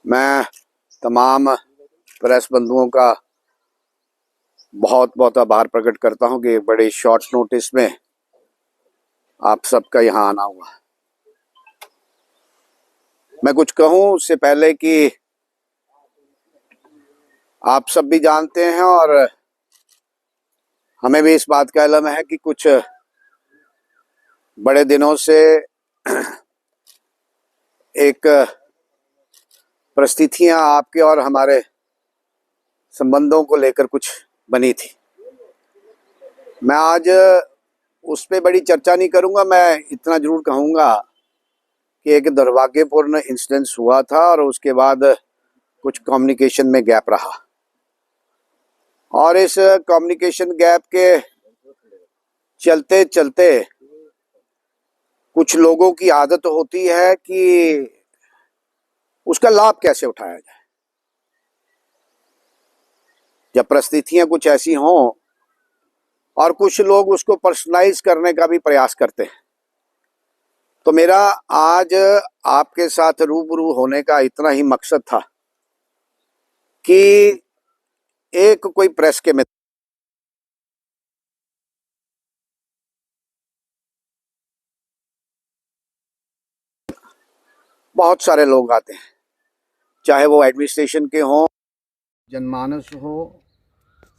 मैं तमाम प्रेस बंधुओं का बहुत बहुत आभार प्रकट करता हूं कि बड़े शॉर्ट नोटिस में आप सबका यहाँ आना हुआ। मैं कुछ कहूं उससे पहले कि आप सब भी जानते हैं और हमें भी इस बात का इल्म है कि कुछ बड़े दिनों से एक परिस्थितियां आपके और हमारे संबंधों को लेकर कुछ बनी थी। मैं आज उस पर बड़ी चर्चा नहीं करूंगा। मैं इतना जरूर कहूंगा कि एक दुर्भाग्यपूर्ण इंसिडेंस हुआ था और उसके बाद कुछ कम्युनिकेशन में गैप रहा और इस कम्युनिकेशन गैप के चलते चलते कुछ लोगों की आदत होती है कि उसका लाभ कैसे उठाया जाए। जब परिस्थितियां कुछ ऐसी हों और कुछ लोग उसको पर्सनलाइज करने का भी प्रयास करते हैं, तो मेरा आज आपके साथ रूबरू होने का इतना ही मकसद था कि एक कोई प्रेस के मित्र बहुत सारे लोग आते हैं, चाहे वो एडमिनिस्ट्रेशन के हों, जनमानस हो,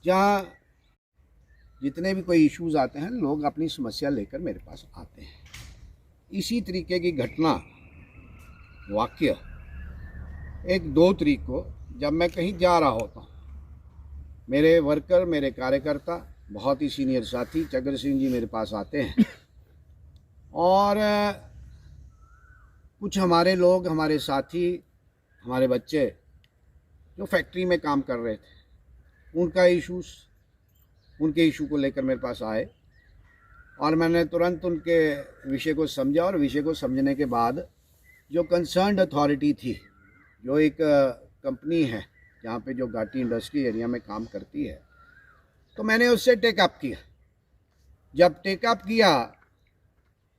या जितने भी कोई इश्यूज आते हैं, लोग अपनी समस्या लेकर मेरे पास आते हैं। इसी तरीके की घटना वाक्य एक 2 तारीख को जब मैं कहीं जा रहा होता हूँ, मेरे वर्कर, मेरे कार्यकर्ता, बहुत ही सीनियर साथी चगर सिंह जी मेरे पास आते हैं और कुछ हमारे लोग, हमारे साथी, हमारे बच्चे जो फैक्ट्री में काम कर रहे थे, उनके इशू को लेकर मेरे पास आए और मैंने तुरंत उनके विषय को समझा और विषय को समझने के बाद जो कंसर्न्ड अथॉरिटी थी, जो एक कंपनी है जहाँ पे जो घाटी इंडस्ट्री एरिया में काम करती है, तो मैंने उससे टेकअप किया। जब टेकअप किया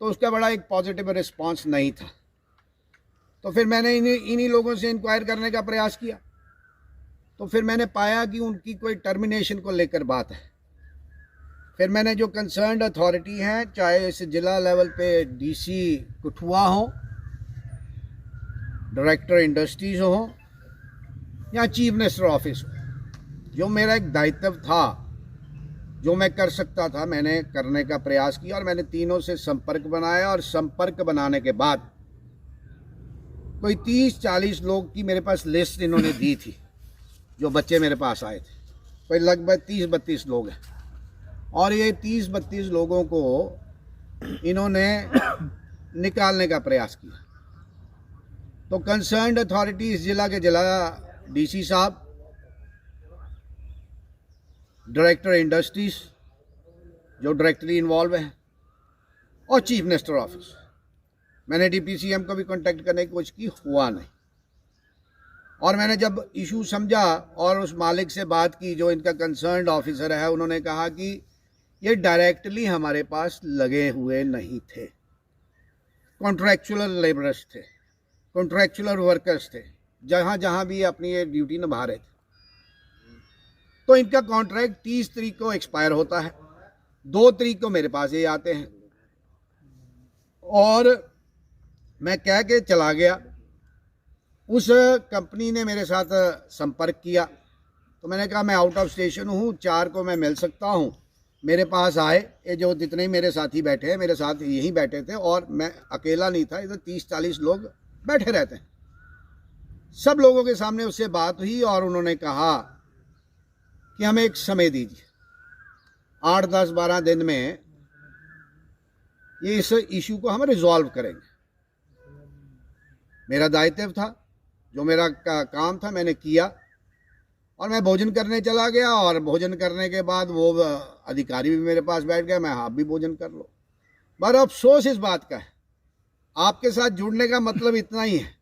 तो उसका बड़ा एक पॉजिटिव रिस्पांस नहीं था, तो फिर मैंने इन्हीं लोगों से इंक्वायर करने का प्रयास किया। तो फिर मैंने पाया कि उनकी कोई टर्मिनेशन को लेकर बात है। फिर मैंने जो कंसर्न्ड अथॉरिटी हैं, चाहे इस जिला लेवल पे डीसी कठुआ हो, डायरेक्टर इंडस्ट्रीज हो या चीफ मिनिस्टर ऑफिस हो, जो मेरा एक दायित्व था, जो मैं कर सकता था, मैंने करने का प्रयास किया और मैंने तीनों से संपर्क बनाया। और संपर्क बनाने के बाद कोई 30-40 लोग की मेरे पास लिस्ट इन्होंने दी थी, जो बच्चे मेरे पास आए थे। कोई लगभग 30-32 लोग हैं और ये 30-32 लोगों को इन्होंने निकालने का प्रयास किया। तो कंसर्न्ड अथॉरिटी इस जिला के जिला डीसी साहब, डायरेक्टर इंडस्ट्रीज जो डायरेक्टली इन्वॉल्व है, और चीफ मिनिस्टर ऑफिस। मैंने डीपीसीएम को भी कांटेक्ट करने की कोशिश की, हुआ नहीं। और मैंने जब इशू समझा और उस मालिक से बात की, जो इनका कंसर्न्ड ऑफिसर है, उन्होंने कहा कि ये डायरेक्टली हमारे पास लगे हुए नहीं थे, कॉन्ट्रैक्चुअल लेबरर्स थे, कॉन्ट्रैक्चुअल वर्कर्स थे, जहाँ जहाँ भी अपनी ये ड्यूटी निभा रहे थे। तो इनका कॉन्ट्रैक्ट 30 तारीख को एक्सपायर होता है, 2 तारीख को मेरे पास ये आते हैं और मैं कह के चला गया। उस कंपनी ने मेरे साथ संपर्क किया, तो मैंने कहा मैं आउट ऑफ स्टेशन हूँ, 4 को मैं मिल सकता हूँ, मेरे पास आए। ये जो जितने मेरे साथी बैठे हैं, मेरे साथ यहीं बैठे थे और मैं अकेला नहीं था, इधर 30-40 लोग बैठे रहते हैं। सब लोगों के सामने उससे बात हुई और उन्होंने कहा कि हमें एक समय दीजिए, 8-10-12 दिन में ये इस इशू को हम रिजॉल्व करेंगे। मेरा दायित्व था, जो मेरा काम था, मैंने किया और मैं भोजन करने चला गया। और भोजन करने के बाद वो अधिकारी भी मेरे पास बैठ गया, मैं आप भी भोजन कर लो। पर अफसोस इस बात का है, आपके साथ जुड़ने का मतलब इतना ही है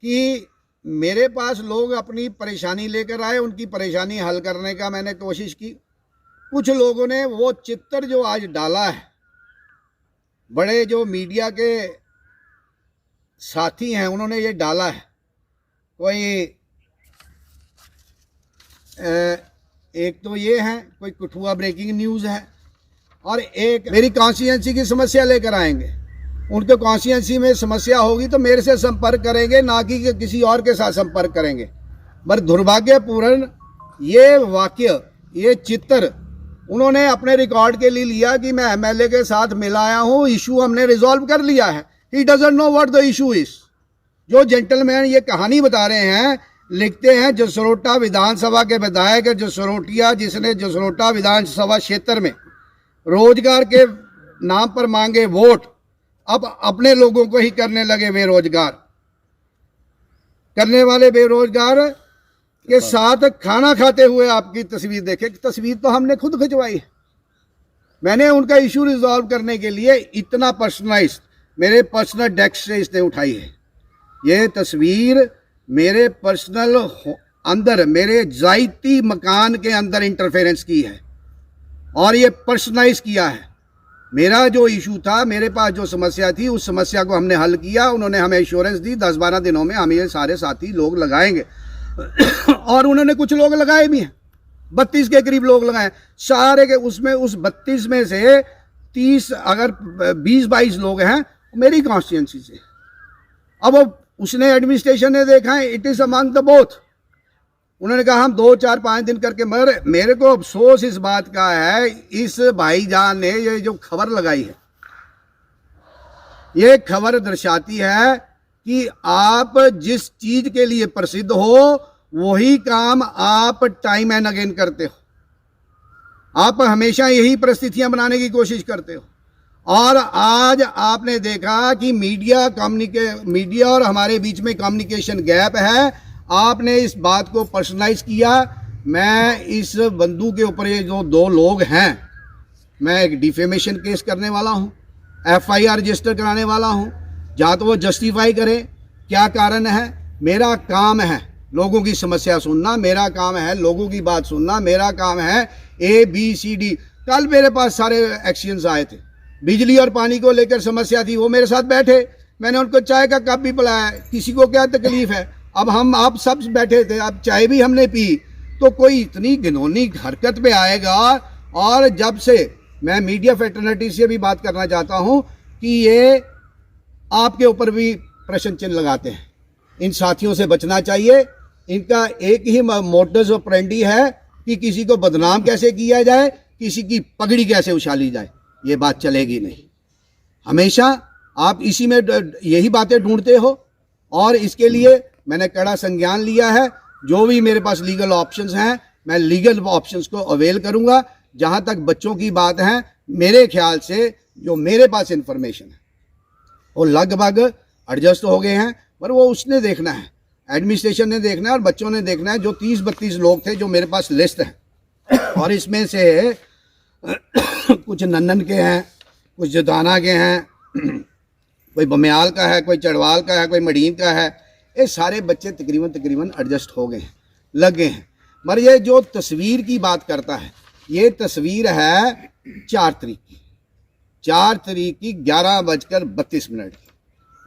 कि मेरे पास लोग अपनी परेशानी लेकर आए, उनकी परेशानी हल करने का मैंने कोशिश की। कुछ लोगों ने वो चित्र जो आज डाला है, बड़े जो मीडिया के साथी हैं, उन्होंने ये डाला है, कोई एक तो ये है, कोई कठुआ ब्रेकिंग न्यूज़ है, और एक मेरी कॉन्स्टिट्यूंसी की समस्या लेकर आएंगे। उनके कॉन्स्टिट्यूंसी में समस्या होगी तो मेरे से संपर्क करेंगे, ना कि किसी और के साथ संपर्क करेंगे। पर दुर्भाग्यपूर्ण ये वाक्य, ये चित्र उन्होंने अपने रिकॉर्ड के लिए लिया कि मैं एमएलए के साथ मिलाया हूँ, इशू हमने रिजॉल्व कर लिया है। He doesn't know what the issue is. जो जेंटलमैन ये कहानी बता रहे हैं, लिखते हैं जसरोटा विधानसभा के विधायक जसरोटिया, जिसने जसरोटा विधानसभा क्षेत्र में रोजगार के नाम पर मांगे वोट, अब अपने लोगों को ही करने लगे बेरोजगार। करने वाले बेरोजगार के साथ खाना खाते हुए आपकी तस्वीर देखे। तस्वीर तो हमने खुद खिंचवाई है। मैंने उनका इशू रिजॉल्व करने के लिए इतना पर्सनलाइज मेरे पर्सनल डेस्क से इसने उठाई है। ये तस्वीर मेरे पर्सनल अंदर, मेरे जायती मकान के अंदर इंटरफेरेंस की है और ये पर्सनलाइज किया है। मेरा जो इशू था, मेरे पास जो समस्या थी, उस समस्या को हमने हल किया। उन्होंने हमें एश्योरेंस दी 10-12 दिनों में हम ये सारे साथी लोग लगाएंगे और उन्होंने कुछ लोग लगाए भी हैं, 32 के करीब लोग लगाए सारे के। उसमें उस 32 में से 30 अगर 20-22 लोग हैं मेरी कॉन्स्टिट्यूंसी से। अब उसने एडमिनिस्ट्रेशन ने देखा है, it is among the both. उन्होंने कहा हम 2, 4, 5 दिन करके, मगर मेरे को अफसोस इस बात का है, इस भाईजान ने ये जो खबर लगाई है, ये खबर दर्शाती है कि आप जिस चीज के लिए प्रसिद्ध हो वही काम आप टाइम एंड अगेन करते हो। आप हमेशा यही परिस्थितियां बनाने की कोशिश करते हो। और आज आपने देखा कि मीडिया और हमारे बीच में कम्युनिकेशन गैप है। आपने इस बात को पर्सनलाइज किया। मैं इस बंदू के ऊपर, ये जो 2 लोग हैं, मैं एक डिफेमेशन केस करने वाला हूँ, FIR रजिस्टर कराने वाला हूँ। या तो वो जस्टिफाई करें क्या कारण है। मेरा काम है लोगों की समस्या सुनना, मेरा काम है लोगों की बात सुनना, मेरा काम है ABCD। कल मेरे पास सारे एक्शंस आए थे, बिजली और पानी को लेकर समस्या थी, वो मेरे साथ बैठे, मैंने उनको चाय का कप भी पिलाया। किसी को क्या तकलीफ है। अब आप सब बैठे थे, अब चाय भी हमने पी, तो कोई इतनी घिनौनी हरकत पे आएगा। और जब से मैं मीडिया फ्रेटर्निटी से भी बात करना चाहता हूं कि ये आपके ऊपर भी प्रश्न चिन्ह लगाते हैं। इन साथियों से बचना चाहिए। इनका एक ही मोडस ऑपरेंडी है कि किसी को बदनाम कैसे किया जाए, किसी की पगड़ी कैसे उछाली जाए। ये बात चलेगी नहीं। हमेशा आप इसी में यही बातें ढूंढते हो और इसके लिए मैंने कड़ा संज्ञान लिया है। जो भी मेरे पास लीगल ऑप्शंस हैं, मैं लीगल ऑप्शंस को अवेल करूंगा। जहां तक बच्चों की बात है, मेरे ख्याल से जो मेरे पास इंफॉर्मेशन है वो लगभग एडजस्ट हो गए हैं, पर वो उसने देखना है, एडमिनिस्ट्रेशन ने देखना है और बच्चों ने देखना है। जो 30-32 लोग थे जो मेरे पास लिस्ट है, और इसमें से कुछ नन्नन के हैं, कुछ जदाना के हैं, कोई बमियाल का है, कोई चढ़वाल का है, कोई मडीन का है। ये सारे बच्चे तकरीबन एडजस्ट हो गए हैं, लग गए हैं। मगर ये जो तस्वीर की बात करता है, ये तस्वीर है 4 तारीख की, 4 तारीख की 11:32 की,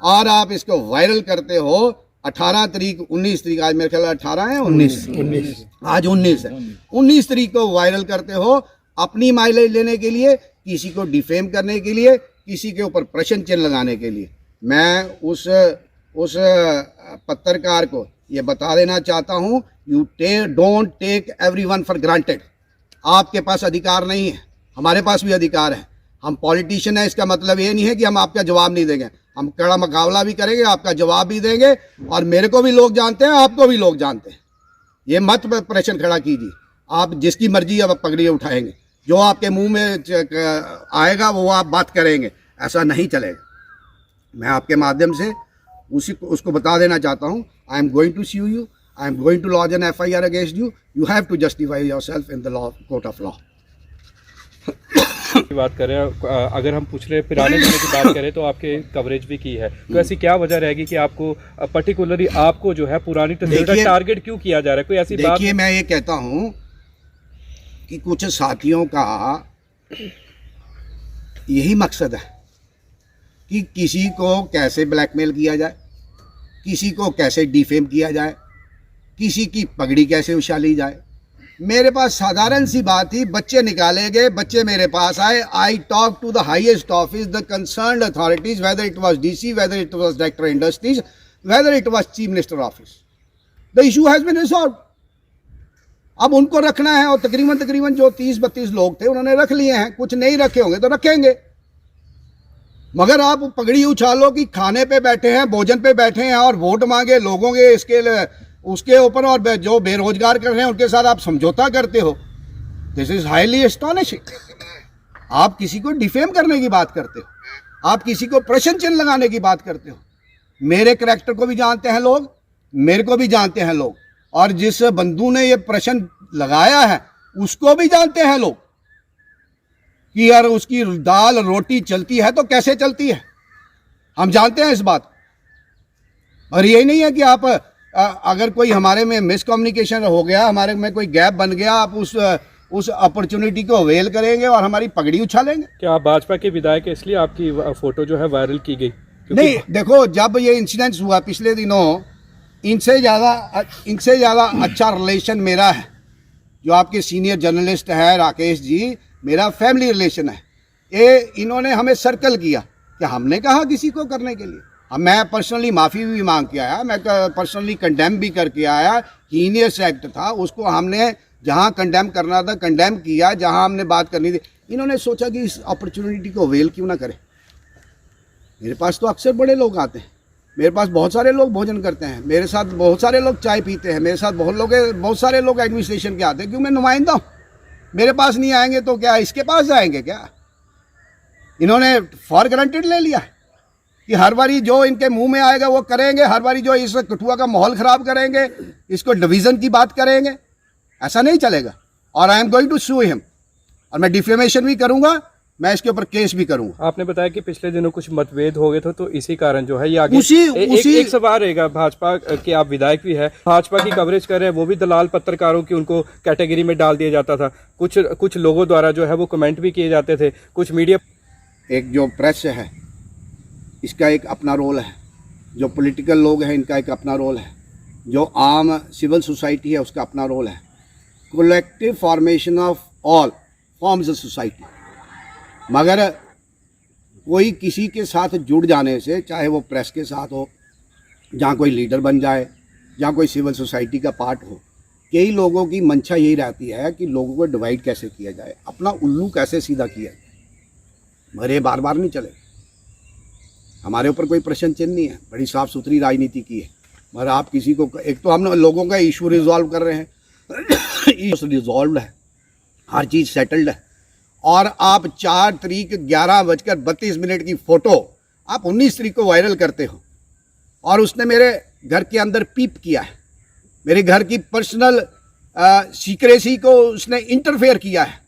और आप इसको वायरल करते हो 18 तारीख, 19 तारीख, आज मेरे ख्याल 18 है, 19 आज 19 है, 19 तारीख को वायरल करते हो अपनी माइलेज लेने के लिए, किसी को डिफेम करने के लिए, किसी के ऊपर प्रश्न चिन्ह लगाने के लिए। मैं उस पत्रकार को ये बता देना चाहता हूँ, you don't take everyone for granted. आपके पास अधिकार नहीं है, हमारे पास भी अधिकार है। हम पॉलिटिशियन हैं, इसका मतलब ये नहीं है कि हम आपका जवाब नहीं देंगे। हम कड़ा मुकाबला भी करेंगे, आपका जवाब भी देंगे। और मेरे को भी लोग जानते हैं, आपको भी लोग जानते हैं। ये मत प्रश्न खड़ा कीजिए। आप जिसकी मर्जी अब पगड़ी उठाएंगे, जो आपके मुंह में आएगा वो आप बात करेंगे, ऐसा नहीं चलेगा। मैं आपके माध्यम से उसको बता देना चाहता हूँ, I am going to sue you, I am going to launch an FIR against you, you have to justify yourself in the law, court of law. की बात करें, अगर हम पूछ रहे पुराने समय की बात करें तो आपके कवरेज भी की है, तो ऐसी क्या वजह रहेगी कि आपको पर्टिकुलरली आपको जो है पुरानी तस्वीर का टारगेट क्यों किया जा रहा है? कोई ऐसी बात? देखिए, मैं ये कहता हूँ कि कुछ साथियों का यही मकसद है कि किसी को कैसे ब्लैकमेल किया जाए, किसी को कैसे डिफेम किया जाए, किसी की पगड़ी कैसे उछाली जाए। मेरे पास साधारण सी बात थी, बच्चे निकाले गए, बच्चे मेरे पास आए। I talk to the highest office, the concerned authorities, whether it was DC, whether it was director industries, whether it was chief minister office. The issue has been resolve. अब उनको रखना है, और तकरीबन जो 30-32 लोग थे उन्होंने रख लिए हैं। कुछ नहीं रखे होंगे तो रखेंगे, मगर आप पगड़ी उछालो कि खाने पे बैठे हैं, भोजन पे बैठे हैं और वोट मांगे लोगों के इसके उसके ऊपर, और जो बेरोजगार कर रहे हैं उनके साथ आप समझौता करते हो। This is highly astonishing. आप किसी को डिफेम करने की बात करते हो, आप किसी को प्रश्न चिन्ह लगाने की बात करते हो। मेरे करैक्टर को भी जानते हैं लोग, मेरे को भी जानते हैं लोग, और जिस बंधु ने ये प्रश्न लगाया है उसको भी जानते हैं लोग कि यार उसकी दाल रोटी चलती है तो कैसे चलती है, हम जानते हैं इस बात। और यही नहीं है कि आप अगर कोई हमारे में मिसकम्युनिकेशन हो गया, हमारे में कोई गैप बन गया, आप उस अपॉर्चुनिटी को अवेल करेंगे और हमारी पगड़ी उछालेंगे। क्या आप भाजपा के विधायक हैं इसलिए आपकी फोटो जो है वायरल की गई? नहीं, देखो, जब ये इंसिडेंट्स हुआ पिछले दिनों, इनसे ज़्यादा अच्छा रिलेशन मेरा है। जो आपके सीनियर जर्नलिस्ट है राकेश जी, मेरा फैमिली रिलेशन है। ये इन्होंने हमें सर्कल किया कि हमने कहा किसी को करने के लिए। मैं पर्सनली माफ़ी भी मांग के आया, मैं पर्सनली कंडेम भी करके आया। हीनियस एक्ट था, उसको हमने जहां कंडेम करना था कंडेम किया, जहां हमने बात करनी थी। इन्होंने सोचा कि इस अपॉर्चुनिटी को अवेल क्यों ना करें। मेरे पास तो अक्सर बड़े लोग आते हैं, मेरे पास बहुत सारे लोग भोजन करते हैं, मेरे साथ बहुत सारे लोग चाय पीते हैं, मेरे साथ बहुत सारे लोग एडमिनिस्ट्रेशन के आते हैं। क्यों, मैं नुमाइंदा हूँ। मेरे पास नहीं आएंगे तो क्या इसके पास जाएंगे क्या? इन्होंने फॉर ग्रांटेड ले लिया कि हर बारी जो इनके मुंह में आएगा वो करेंगे, हर बारी जो इस कठुआ का माहौल ख़राब करेंगे, इसको डिवीज़न की बात करेंगे। ऐसा नहीं चलेगा। और I am going to sue him, और मैं डिफेमेशन भी करूंगा, मैं इसके ऊपर केस भी करूंगा। आपने बताया कि पिछले दिनों कुछ मतभेद हो गए थे, तो इसी कारण जो है ये आगे एक सवाल रहेगा। भाजपा के आप विधायक भी है, भाजपा की कवरेज कर रहे हैं, वो भी दलाल पत्रकारों की उनको कैटेगरी में डाल दिया जाता था। कुछ लोगों द्वारा जो है वो कमेंट भी किए जाते थे। कुछ मीडिया, एक जो प्रेस है इसका एक अपना रोल है, जो पॉलिटिकल लोग हैं इनका एक अपना रोल है, जो आम सिविल सोसाइटी है उसका अपना रोल है। Collective formation of all forms of society. मगर कोई किसी के साथ जुड़ जाने से, चाहे वो प्रेस के साथ हो, जहाँ कोई लीडर बन जाए, जहाँ कोई सिविल सोसाइटी का पार्ट हो, कई लोगों की मंशा यही रहती है कि लोगों को डिवाइड कैसे किया जाए, अपना उल्लू कैसे सीधा किया जाए। मगर ये बार बार नहीं चलेगा। हमारे ऊपर कोई प्रश्न चिन्ह नहीं है, बड़ी साफ़ सुथरी राजनीति की है। मगर आप किसी को, एक तो हम लोगों का इशू रिजॉल्व कर रहे हैं, इशू रिजॉल्व है, हर चीज़ सेटल्ड है, और आप 4 तारीख 11:32 की फ़ोटो आप 19 तारीख को वायरल करते हो, और उसने मेरे घर के अंदर पीप किया है, मेरे घर की पर्सनल सीक्रेसी को उसने इंटरफेयर किया है।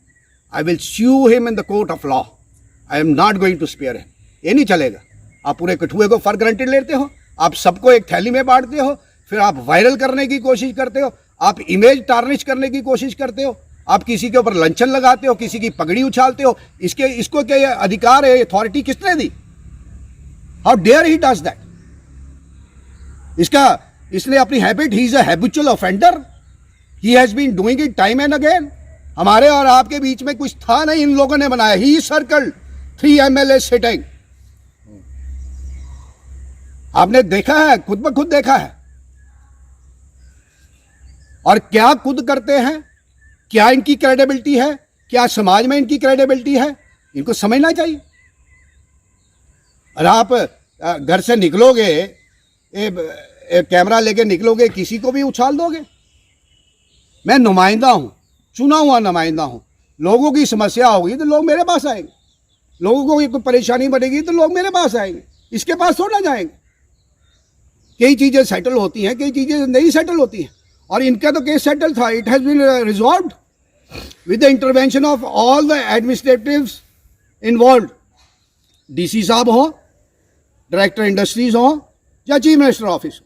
I will sue him in the court of law. I am not going to spare him. ये नहीं चलेगा। आप पूरे कठुए को फॉर ग्रांटेड लेते हो, आप सबको एक थैली में बांटते हो, फिर आप वायरल करने की कोशिश करते हो, आप इमेज टार्निश करने की कोशिश करते हो, आप किसी के ऊपर लंचन लगाते हो, किसी की पगड़ी उछालते हो। इसको क्या ये अधिकार है, अथॉरिटी किसने दी? How dare he does that? इसने अपनी habit, he is a habitual offender, he has been doing it time and again. हमारे और आपके बीच में कुछ था नहीं, इन लोगों ने बनाया। ही सर्कल्ड 3 MLA सिटिंग। आपने देखा है, खुद ब खुद देखा है। और क्या खुद करते हैं, क्या इनकी क्रेडिबिलिटी है, क्या समाज में इनकी क्रेडिबिलिटी है, इनको समझना चाहिए। और आप घर से निकलोगे, कैमरा लेके निकलोगे, किसी को भी उछाल दोगे। मैं नुमाइंदा हूं, चुना हुआ नुमाइंदा हूं। लोगों की समस्या होगी तो लोग मेरे पास आएंगे, लोगों को कोई परेशानी बढ़ेगी तो लोग मेरे पास आएंगे, इसके पास थोड़ा जाएंगे। कई चीज़ें सेटल होती हैं, कई चीज़ें नहीं सेटल होती हैं, और इनका तो केस सेटल था। It has been resolved with the intervention of all the administratives involved. DC साहब हो, डायरेक्टर इंडस्ट्रीज हो, या चीफ मिनिस्टर ऑफिस हो,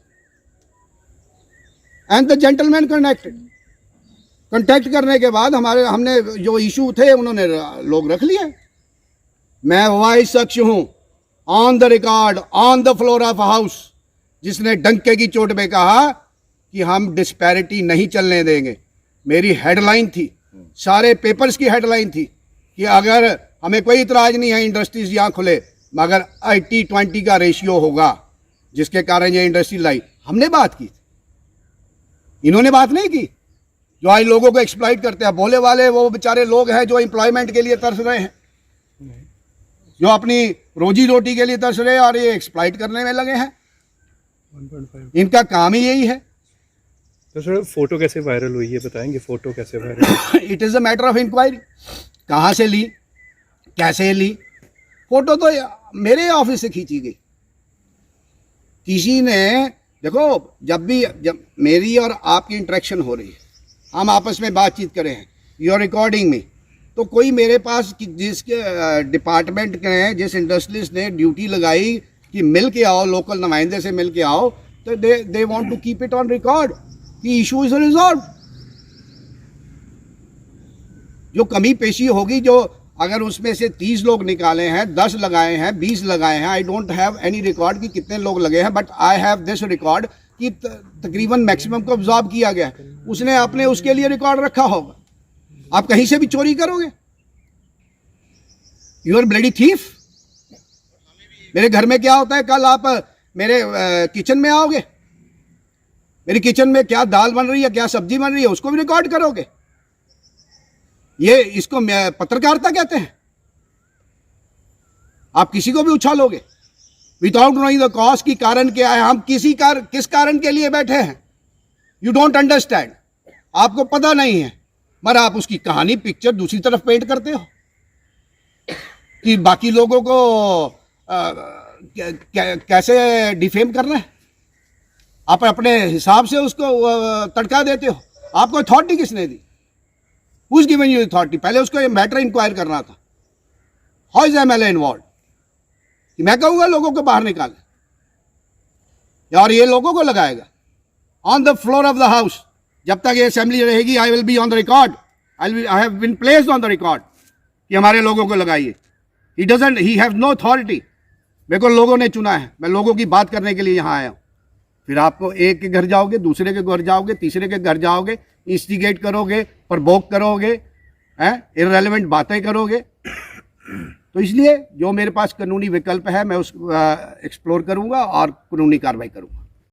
एंड द जेंटलमैन कॉन्टैक्ट करने के बाद हमने जो इशू थे उन्होंने लोग रख लिए। मैं वही शख्स हूँ on the record, on the floor of house, जिसने डंके की चोट पे कहा कि हम डिस्पैरिटी नहीं चलने देंगे। मेरी हेडलाइन थी, सारे पेपर्स की हेडलाइन थी कि अगर हमें कोई इतराज़ नहीं है इंडस्ट्रीज यहाँ खुले, मगर 80-20 का रेशियो होगा, जिसके कारण ये इंडस्ट्री लाई। हमने बात की, इन्होंने बात नहीं की। जो आज लोगों को एक्सप्लॉइट करते हैं, भोले वाले वो बेचारे लोग हैं जो एम्प्लॉयमेंट के लिए तरस रहे हैं, जो अपनी रोजी रोटी के लिए तरस रहे हैं, और ये एक्सप्लॉइट करने में लगे हैं। 1.5 इनका काम ही यही है। तो सर फोटो कैसे वायरल हुई है बताएंगे? फोटो कैसे viral? It is a matter of inquiry. कहाँ से ली, कैसे ली? फोटो तो मेरे ऑफिस से खींची गई। किसी ने, देखो, जब मेरी और आपकी इंटरेक्शन हो रही है, हम आपस में बातचीत करें हैं, यू आर रिकॉर्डिंग में, तो कोई मेरे पास जिसके डिपार्टमेंट के, जिस इंडस्ट्रियलिस्ट ने ड्यूटी लगाई कि मिल के आओ, लोकल नुमाइंदे से मिल के आओ, तो they want to keep it on record कि इशू इज रिजॉल्व। जो कमी पेशी होगी, जो अगर उसमें से 30 लोग निकाले हैं, 10 लगाए हैं, 20 लगाए हैं, I don't have any record कि कितने लोग लगे हैं, but I have this record कि तकरीबन मैक्सिमम को ऑब्जॉर्व किया गया। उसने अपने उसके लिए रिकॉर्ड रखा होगा। आप कहीं से भी चोरी करोगे, यू आर ब्लडी थीफ। मेरे घर में क्या होता है, कल आप मेरे किचन में आओगे, मेरी किचन में क्या दाल बन रही है, क्या सब्जी बन रही है, उसको भी रिकॉर्ड करोगे। ये इसको पत्रकारिता कहते हैं। आप किसी को भी उछालोगे विदाउट नोइंग द कॉज की कारण क्या है, हम किस कारण के लिए बैठे हैं, यू डोंट अंडरस्टैंड, आपको पता नहीं है, मगर आप उसकी कहानी, पिक्चर दूसरी तरफ पेंट करते हो कि बाकी लोगों को कैसे डिफेम करना है। आप अपने हिसाब से उसको तड़का देते हो। आपको अथॉरिटी किसने दी? Who's given you authority? पहले उसको ये मैटर इंक्वायर करना था। How is MLA involved? कि मैं कहूँगा लोगों को बाहर निकाले, और ये लोगों को लगाएगा on the floor of the house. जब तक ये असेंबली रहेगी, I will be on the record, I have been placed on the record कि हमारे लोगों को लगाइए। He have no authority. मेरे को लोगों ने चुना है, मैं लोगों की बात करने के लिए यहाँ आया हूँ। फिर आपको एक के घर जाओगे, दूसरे के घर जाओगे, तीसरे के घर जाओगे, इंस्टिगेट करोगे, प्रवोक करोगे, इररेलेवेंट बातें करोगे। तो इसलिए जो मेरे पास कानूनी विकल्प है, मैं उस एक्सप्लोर करूंगा और कानूनी कार्रवाई करूंगा।